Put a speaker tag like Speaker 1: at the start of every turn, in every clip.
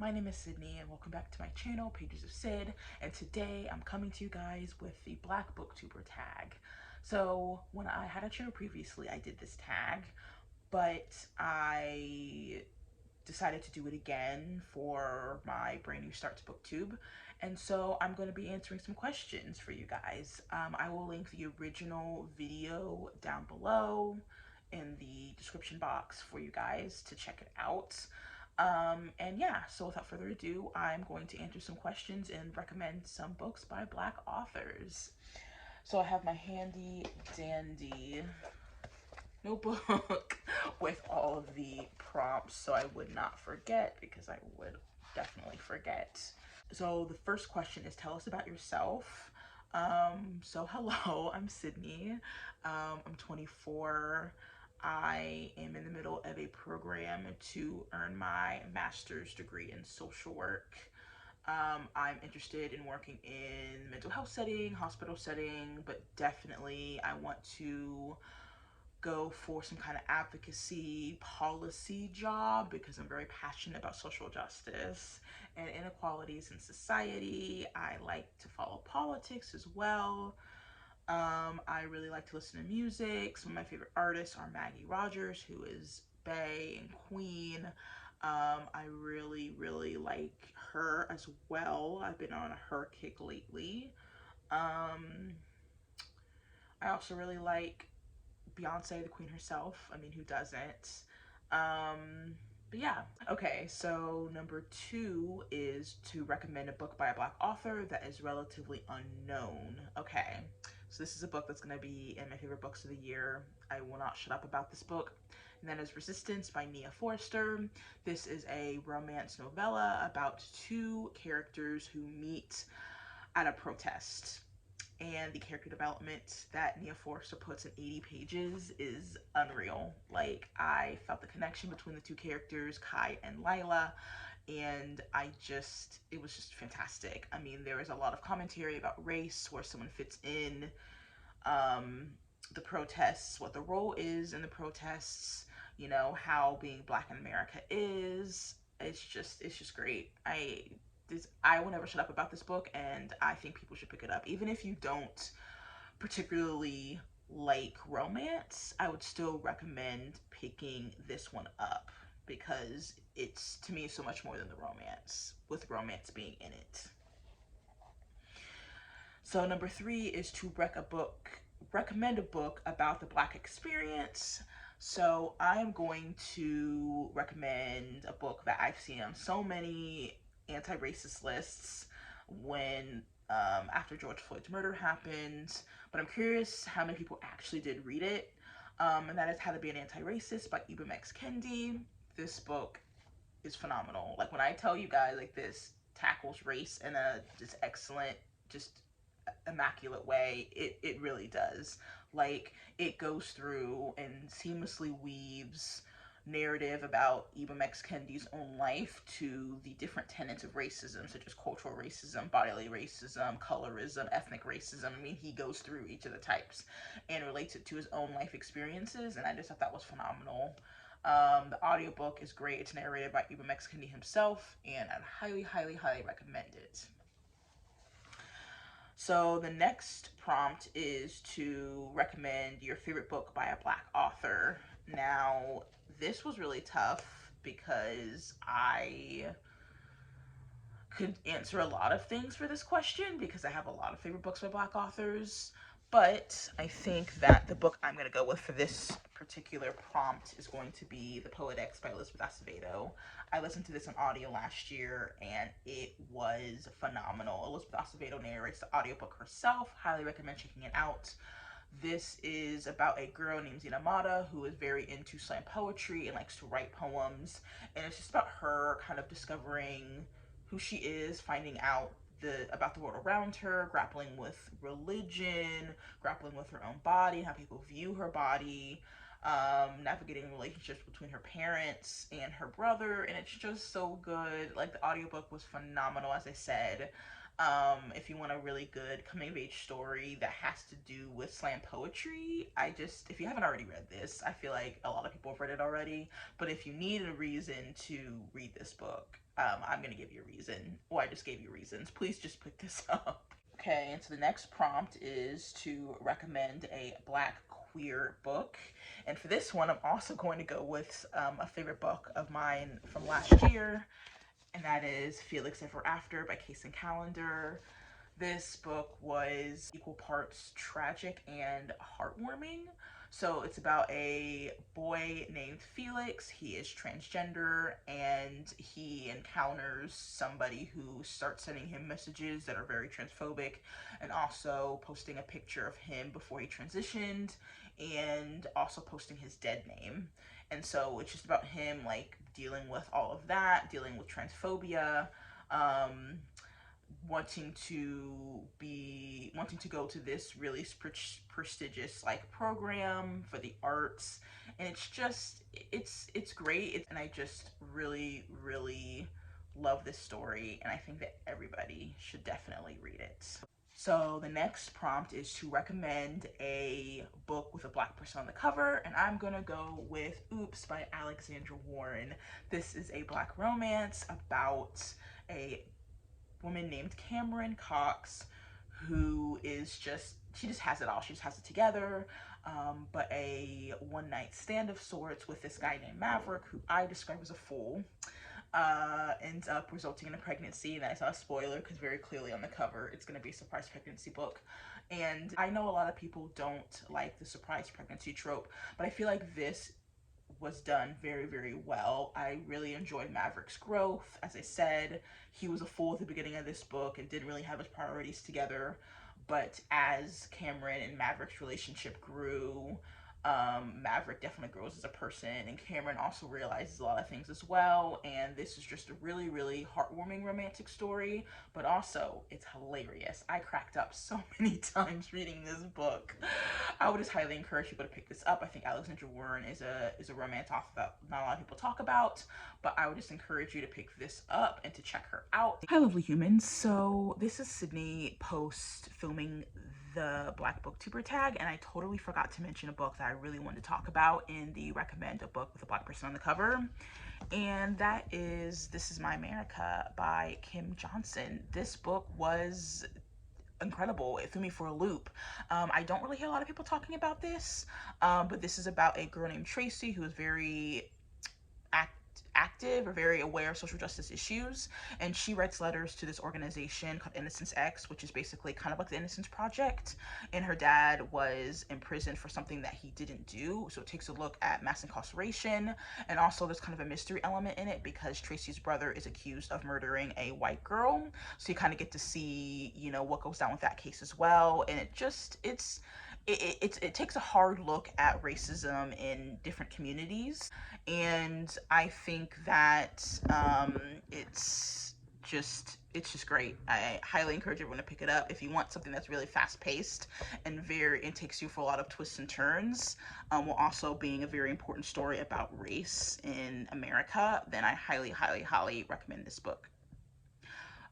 Speaker 1: My name is Sydney and welcome back to my channel, Pages of Syd, and today I'm coming to you guys with the Black Booktuber tag. So when I had a channel previously, I did this tag, but I decided to do it again for my brand new start to booktube, and so I'm going to be answering some questions for you guys. I will link the original video down below in the description box for you guys to check it out. And yeah, so without further ado, I'm going to answer some questions and recommend some books by Black authors. So I have my handy dandy notebook with all of the prompts so I would not forget, because I would definitely forget. So the first question is, tell us about yourself. So hello, I'm Sydney. I'm 24. I am in the middle of a program to earn my master's degree in social work. I'm interested in working in mental health setting, hospital setting, but definitely I want to go for some kind of advocacy policy job because I'm very passionate about social justice and inequalities in society. I like to follow politics as well. I really like to listen to music. Some of my favorite artists are Maggie Rogers, who is Bey and Queen. I really like her as well. I've been on a her kick lately. Um, I also really like Beyonce, the queen herself. I mean, who doesn't? But yeah. Okay, so number 2 is to recommend a book by a Black author that is relatively unknown. Okay, so this is a book that's going to be in my favorite books of the year. I will not shut up about this book. And that is Resistance by Nia Forster. This is a romance novella about two characters who meet at a protest, and the character development that Nia Forster puts in 80 pages is unreal. Like, I felt the connection between the two characters, Kai and Lila, and it was just fantastic. I mean, there is a lot of commentary about race, where someone fits in the protests, what the role is in the protests, you know, how being Black in America is. It's just great. I will never shut up about this book, and I think people should pick it up. Even if you don't particularly like romance, I would still recommend picking this one up because it's, to me, so much more than the romance, with romance being in it. So number 3 is to recommend a book about the Black experience. So I am going to recommend a book that I've seen on so many anti-racist lists when after George Floyd's murder happened, but I'm curious how many people actually did read it. And that is How to Be an Anti-Racist by Ibram X. Kendi. This book is phenomenal. Like, when I tell you guys, like, this tackles race in a just excellent, just immaculate way, it really does. Like, it goes through and seamlessly weaves narrative about Ibram X. Kendi's own life to the different tenets of racism, such as cultural racism, bodily racism, colorism, ethnic racism. I mean, he goes through each of the types and relates it to his own life experiences, and I just thought that was phenomenal. The audiobook is great. It's narrated by Ibram X. Kendi himself, and I'd highly recommend it. So the next prompt is to recommend your favorite book by a Black author. Now, this was really tough because I could answer a lot of things for this question because I have a lot of favorite books by Black authors. But I think that the book I'm going to go with for this particular prompt is going to be The Poet X by Elizabeth Acevedo. I listened to this on audio last year and it was phenomenal. Elizabeth Acevedo narrates the audiobook herself. Highly recommend checking it out. This is about a girl named Zina Mata who is very into slam poetry and likes to write poems. And it's just about her kind of discovering who she is, finding out about the world around her, grappling with religion, grappling with her own body, how people view her body, navigating relationships between her parents and her brother, and it's just so good. Like, the audiobook was phenomenal, as I said. If you want a really good coming of age story that has to do with slam poetry, if you haven't already read this, I feel like a lot of people have read it already, but if you need a reason to read this book, I'm gonna give you a reason. Well, I just gave you reasons. Please just pick this up. Okay, and so the next prompt is to recommend a Black queer book. And for this one, I'm also going to go with a favorite book of mine from last year, and that is Felix Ever After by Case and Calendar. This book was equal parts tragic and heartwarming. So it's about a boy named Felix. He is transgender and he encounters somebody who starts sending him messages that are very transphobic and also posting a picture of him before he transitioned and also posting his dead name. And so it's just about him like dealing with all of that, dealing with transphobia, um, wanting to go to this really prestigious like program for the arts, and it's great. And I just really love this story, and I think that everybody should definitely read it. So the next prompt is to recommend a book with a Black person on the cover, and I'm gonna go with Oops by Alexandra Warren. This is a Black romance about a woman named Cameron Cox, who is she just has it all. She just has it together. But a one night stand of sorts with this guy named Maverick, who I describe as a fool, ends up resulting in a pregnancy. And I saw a spoiler because very clearly on the cover it's going to be a surprise pregnancy book. And I know a lot of people don't like the surprise pregnancy trope, but I feel like this was done very well. I really enjoyed Maverick's growth. As I said, he was a fool at the beginning of this book and didn't really have his priorities together, but as Cameron and Maverick's relationship grew, Maverick definitely grows as a person, and Cameron also realizes a lot of things as well. And this is just a really heartwarming romantic story, but also it's hilarious. I cracked up so many times reading this book. I would just highly encourage people to pick this up. I think Alexandra Warren is a romance author that not a lot of people talk about, but I would just encourage you to pick this up and to check her out. Hi lovely humans, so this is Sydney post filming the Black Booktuber Tag, and I totally forgot to mention a book that I really wanted to talk about in the recommend a book with a Black person on the cover, and that is This Is My America by Kim Johnson. This book was incredible. It threw me for a loop. I don't really hear a lot of people talking about this, but this is about a girl named Tracy who is very active or very aware of social justice issues, and she writes letters to this organization called Innocence X, which is basically kind of like the Innocence Project. And her dad was imprisoned for something that he didn't do, so it takes a look at mass incarceration, and also there's kind of a mystery element in it because Tracy's brother is accused of murdering a white girl, so you kind of get to see, you know, what goes down with that case as well. And it takes a hard look at racism in different communities, and I think that it's just great. I highly encourage everyone to pick it up if you want something that's really fast paced and takes you for a lot of twists and turns, while also being a very important story about race in America. Then I highly recommend this book.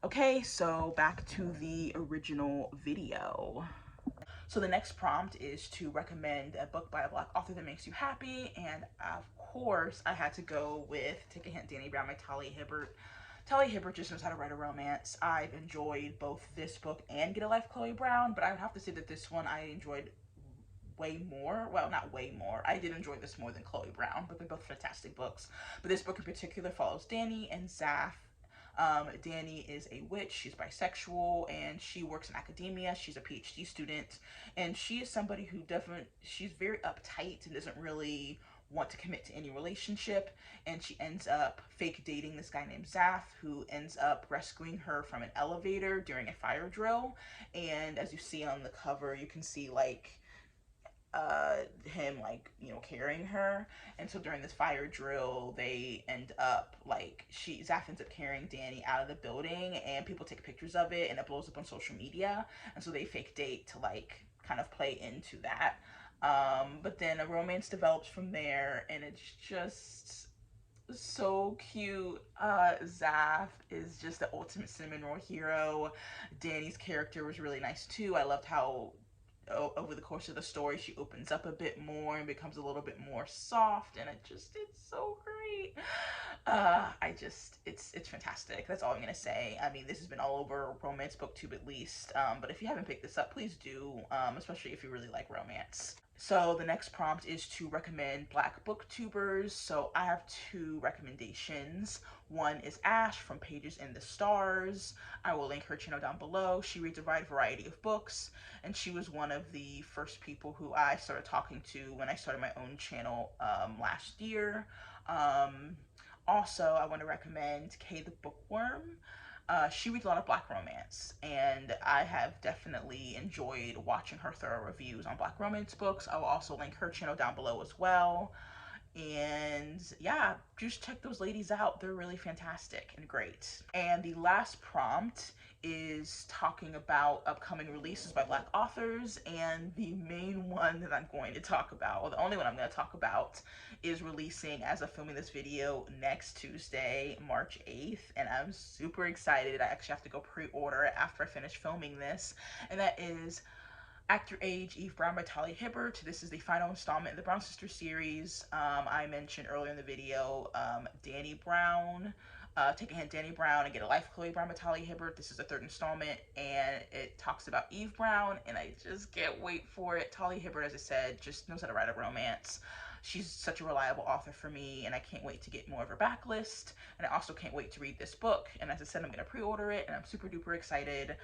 Speaker 1: Okay, so back to the original video. So the next prompt is to recommend a book by a Black author that makes you happy, and of course I had to go with Take a Hint, Danny Brown by Talia Hibbert. Talia Hibbert just knows how to write a romance. I've enjoyed both this book and Get a Life, Chloe Brown, but I would have to say that this one I enjoyed way more. Well, not way more. I did enjoy this more than Chloe Brown, but they're both fantastic books. But this book in particular follows Danny and Zaf. Danny is a witch, she's bisexual, and she works in academia. She's a PhD student, and she is somebody who she's very uptight and doesn't really want to commit to any relationship, and she ends up fake dating this guy named Zaf, who ends up rescuing her from an elevator during a fire drill. And as you see on the cover, you can see like him like, you know, carrying her. And so during this fire drill they end up like Zaf ends up carrying Danny out of the building, and people take pictures of it and it blows up on social media, and so they fake date to like kind of play into that. But then a romance develops from there, and so cute. Zaf is just the ultimate cinnamon roll hero. Danny's character was really nice too. I loved how over the course of the story she opens up a bit more and becomes a little bit more soft, and it's so great. It's fantastic. That's all I'm gonna say. I mean, this has been all over Romance Booktube at least, but if you haven't picked this up, please do, especially if you really like romance. So the next prompt is to recommend Black booktubers. So I have two recommendations. One is Ash from Pages in the Stars. I will link her channel down below. She reads a wide variety of books, and she was one of the first people who I started talking to when I started my own channel last year. Um, Also, I want to recommend Kaythebookworm. She reads a lot of Black romance, and I have definitely enjoyed watching her thorough reviews on Black romance books. I will also link her channel down below as well. And yeah, just check those ladies out. They're really fantastic and great. And the last prompt is talking about upcoming releases by Black authors. And the main one that I'm going to talk about, or the only one I'm going to talk about, is releasing as of filming this video next Tuesday, March 8th. And I'm super excited. I actually have to go pre-order it after I finish filming this. And that is Act Your Age, Eve Brown by Talia Hibbert. This is the final installment in the Brown Sisters series. I mentioned earlier in the video Danny Brown. Take a hint, Danny Brown, and Get a Life, Chloe Brown by Talia Hibbert. This is the third installment, and it talks about Eve Brown, and I just can't wait for it. Talia Hibbert, as I said, just knows how to write a romance. She's such a reliable author for me, and I can't wait to get more of her backlist. And I also can't wait to read this book. And as I said, I'm going to pre-order it, and I'm super duper excited.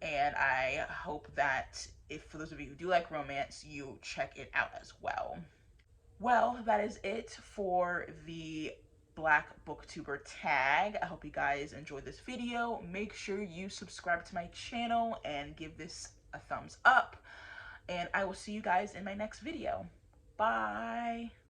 Speaker 1: And I hope that if for those of you who do like romance, you check it out as well. Well, that is it for the Black Booktuber tag. I hope you guys enjoyed this video. Make sure you subscribe to my channel and give this a thumbs up. And I will see you guys in my next video. Bye.